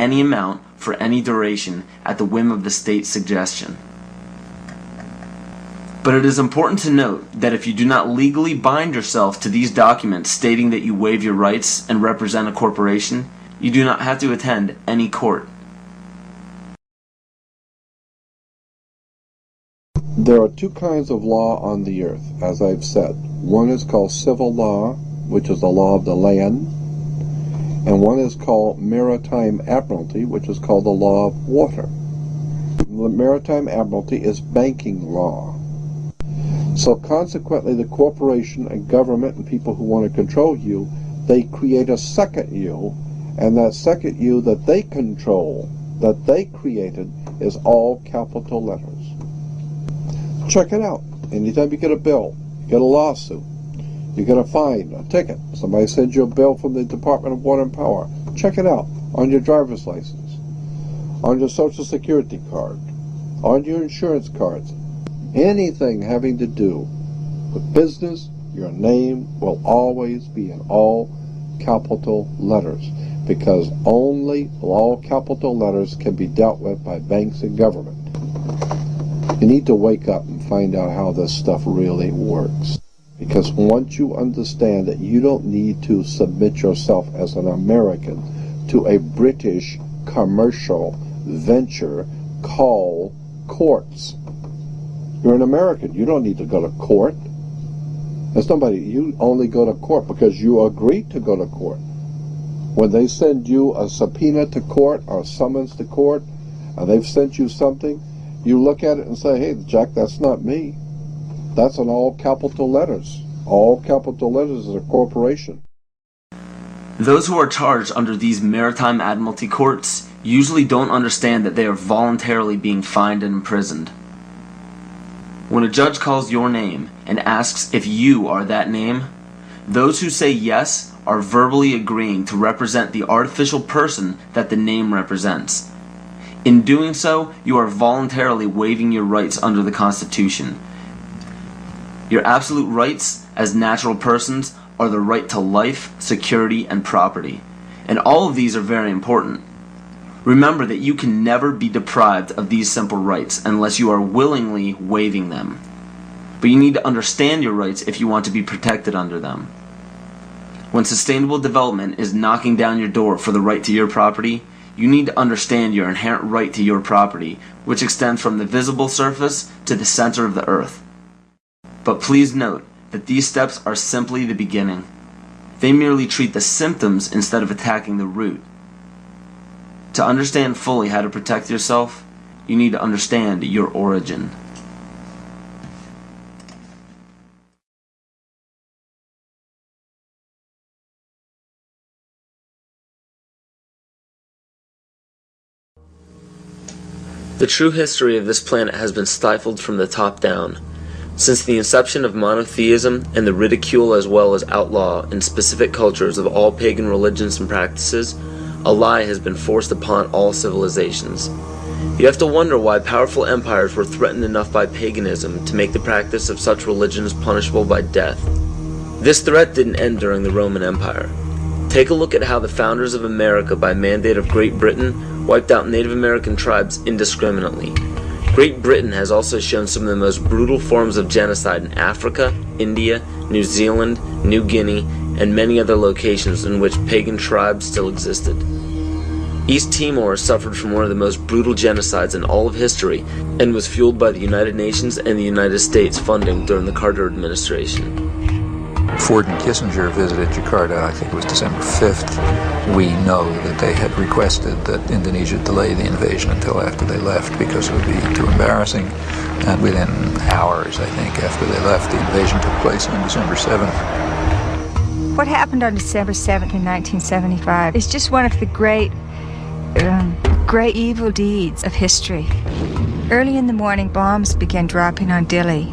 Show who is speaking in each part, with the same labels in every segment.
Speaker 1: any amount for any duration at the whim of the state's suggestion. But it is important to note that if you do not legally bind yourself to these documents stating that you waive your rights and represent a corporation, you do not have to attend any court.
Speaker 2: There are two kinds of law on the earth, as I've said. One is called civil law, which is the law of the land, and one is called maritime admiralty, which is called the law of water. The maritime admiralty is banking law. So consequently, the corporation and government and people who want to control you, they create a second you, and that second you that they control, that they created, is all capital letters. Check it out. Anytime you get a bill, you get a lawsuit, you get a fine, a ticket, somebody sends you a bill from the Department of Water and Power, check it out on your driver's license, on your Social Security card, on your insurance cards. Anything having to do with business, your name will always be in all capital letters, because only all capital letters can be dealt with by banks and government. You need to wake up and find out how this stuff really works. Because once you understand that you don't need to submit yourself as an American to a British commercial venture called courts. You're an American. You don't need to go to court. There's nobody. You only go to court because you agreed to go to court. When they send you a subpoena to court or a summons to court, and they've sent you something, you look at it and say, hey, Jack, that's not me. That's in all capital letters. All capital letters is a corporation.
Speaker 1: Those who are charged under these maritime admiralty courts usually don't understand that they are voluntarily being fined and imprisoned. When a judge calls your name and asks if you are that name, those who say yes are verbally agreeing to represent the artificial person that the name represents. In doing so, you are voluntarily waiving your rights under the Constitution. Your absolute rights as natural persons are the right to life, security, and property. And all of these are very important. Remember that you can never be deprived of these simple rights unless you are willingly waiving them. But you need to understand your rights if you want to be protected under them. When sustainable development is knocking down your door for the right to your property, you need to understand your inherent right to your property, which extends from the visible surface to the center of the earth. But please note that these steps are simply the beginning. They merely treat the symptoms instead of attacking the root. To understand fully how to protect yourself, you need to understand your origin. The true history of this planet has been stifled from the top down. Since the inception of monotheism and the ridicule as well as outlaw in specific cultures of all pagan religions and practices, a lie has been forced upon all civilizations. You have to wonder why powerful empires were threatened enough by paganism to make the practice of such religions punishable by death. This threat didn't end during the Roman Empire. Take a look at how the founders of America, by mandate of Great Britain, wiped out Native American tribes indiscriminately. Great Britain has also shown some of the most brutal forms of genocide in Africa, India, New Zealand, New Guinea, and many other locations in which pagan tribes still existed. East Timor suffered from one of the most brutal genocides in all of history and was fueled by the United Nations and the United States funding during the Carter administration.
Speaker 3: Ford and Kissinger visited Jakarta, I think it was December 5th. We know that they had requested that Indonesia delay the invasion until after they left because it would be too embarrassing. And within hours, I think, after they left, the invasion took place on December 7th.
Speaker 4: What happened on December 7th in 1975 is just one of the great evil deeds of history. Early in the morning, bombs began dropping on Dili.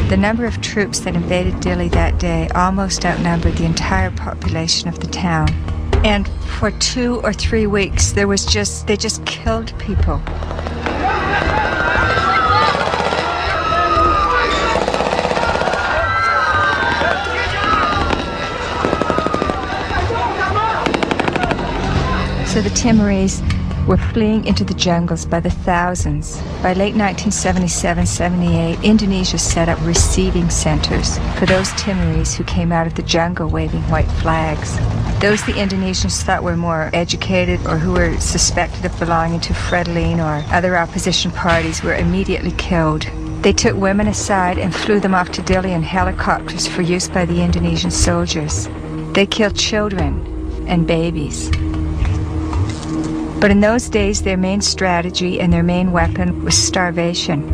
Speaker 4: The number of troops that invaded Dili that day almost outnumbered the entire population of the town. And for 2 or 3 weeks, they just killed people. So the Timorese were fleeing into the jungles by the thousands. By late 1977-78, Indonesia set up receiving centers for those Timorese who came out of the jungle waving white flags. Those the Indonesians thought were more educated or who were suspected of belonging to Frelimo or other opposition parties were immediately killed. They took women aside and flew them off to Dili in helicopters for use by the Indonesian soldiers. They killed children and babies. But in those days, their main strategy and their main weapon was starvation.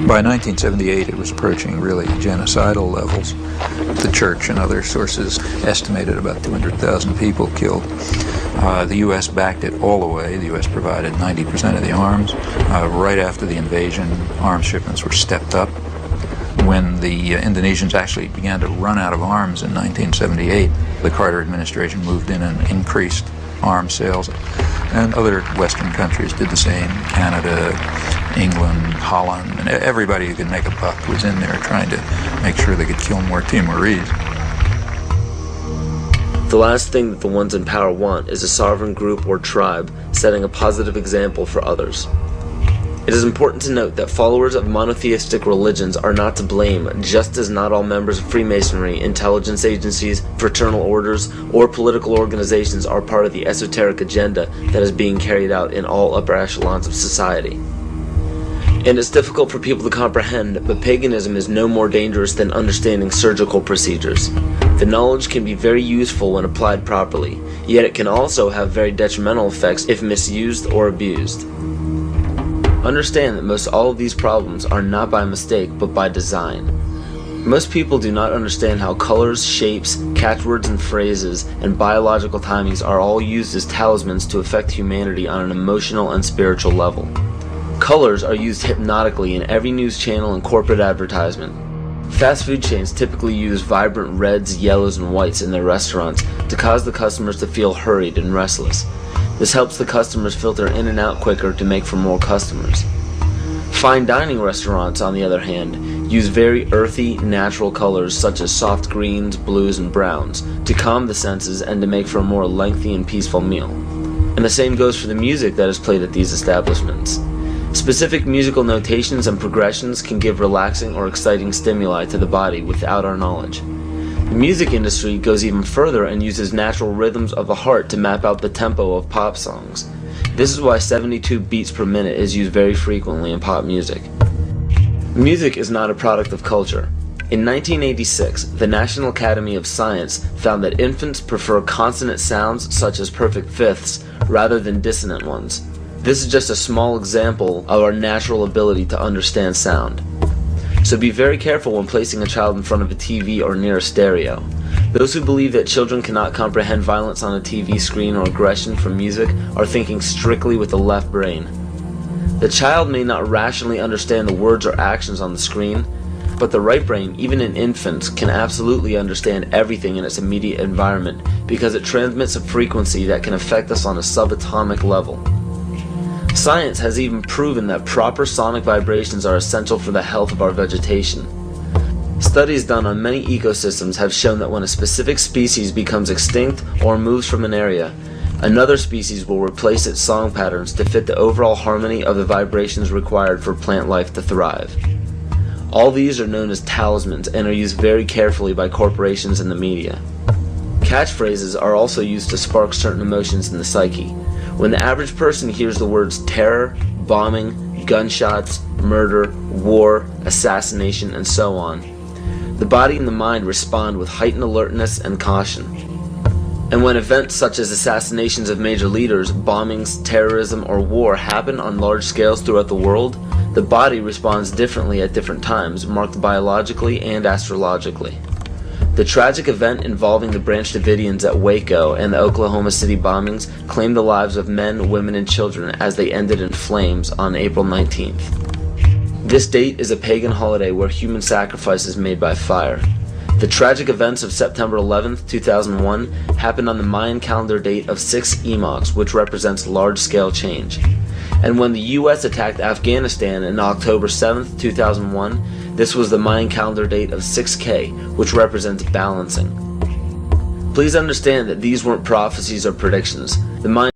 Speaker 3: By 1978, it was approaching really genocidal levels. The church and other sources estimated about 200,000 people killed. The U.S. backed it all the way. The U.S. provided 90% of the arms. Right after the invasion, arms shipments were stepped up. When the Indonesians actually began to run out of arms in 1978, the Carter administration moved in and increased arms sales. And other Western countries did the same. Canada, England, Holland, and everybody who could make a buck was in there trying to make sure they could kill more Timorese.
Speaker 1: The last thing that the ones in power want is a sovereign group or tribe setting a positive example for others. It is important to note that followers of monotheistic religions are not to blame, just as not all members of Freemasonry, intelligence agencies, fraternal orders, or political organizations are part of the esoteric agenda that is being carried out in all upper echelons of society. And it's difficult for people to comprehend, but paganism is no more dangerous than understanding surgical procedures. The knowledge can be very useful when applied properly, yet it can also have very detrimental effects if misused or abused. Understand that most all of these problems are not by mistake, but by design. Most people do not understand how colors, shapes, catchwords and phrases, and biological timings are all used as talismans to affect humanity on an emotional and spiritual level. Colors are used hypnotically in every news channel and corporate advertisement. Fast food chains typically use vibrant reds, yellows, and whites in their restaurants to cause the customers to feel hurried and restless. This helps the customers filter in and out quicker to make for more customers. Fine dining restaurants, on the other hand, use very earthy, natural colors such as soft greens, blues, and browns to calm the senses and to make for a more lengthy and peaceful meal. And the same goes for the music that is played at these establishments. Specific musical notations and progressions can give relaxing or exciting stimuli to the body without our knowledge. The music industry goes even further and uses natural rhythms of the heart to map out the tempo of pop songs. This is why 72 beats per minute is used very frequently in pop music. Music is not a product of culture. In 1986, the National Academy of Science found that infants prefer consonant sounds such as perfect fifths rather than dissonant ones. This is just a small example of our natural ability to understand sound. So be very careful when placing a child in front of a TV or near a stereo. Those who believe that children cannot comprehend violence on a TV screen or aggression from music are thinking strictly with the left brain. The child may not rationally understand the words or actions on the screen, but the right brain, even in infants, can absolutely understand everything in its immediate environment because it transmits a frequency that can affect us on a subatomic level. Science has even proven that proper sonic vibrations are essential for the health of our vegetation. Studies done on many ecosystems have shown that when a specific species becomes extinct or moves from an area, another species will replace its song patterns to fit the overall harmony of the vibrations required for plant life to thrive. All these are known as talismans and are used very carefully by corporations and the media. Catchphrases are also used to spark certain emotions in the psyche. When the average person hears the words terror, bombing, gunshots, murder, war, assassination, and so on, the body and the mind respond with heightened alertness and caution. And when events such as assassinations of major leaders, bombings, terrorism, or war happen on large scales throughout the world, the body responds differently at different times, marked biologically and astrologically. The tragic event involving the Branch Davidians at Waco and the Oklahoma City bombings claimed the lives of men, women, and children as they ended in flames on April 19th. This date is a pagan holiday where human sacrifice is made by fire. The tragic events of September 11th, 2001 happened on the Mayan calendar date of 6 Emox, which represents large-scale change. And when the U.S. attacked Afghanistan on October 7th, 2001, this was the Mayan calendar date of 6K, which represents balancing. Please understand that these weren't prophecies or predictions. The mind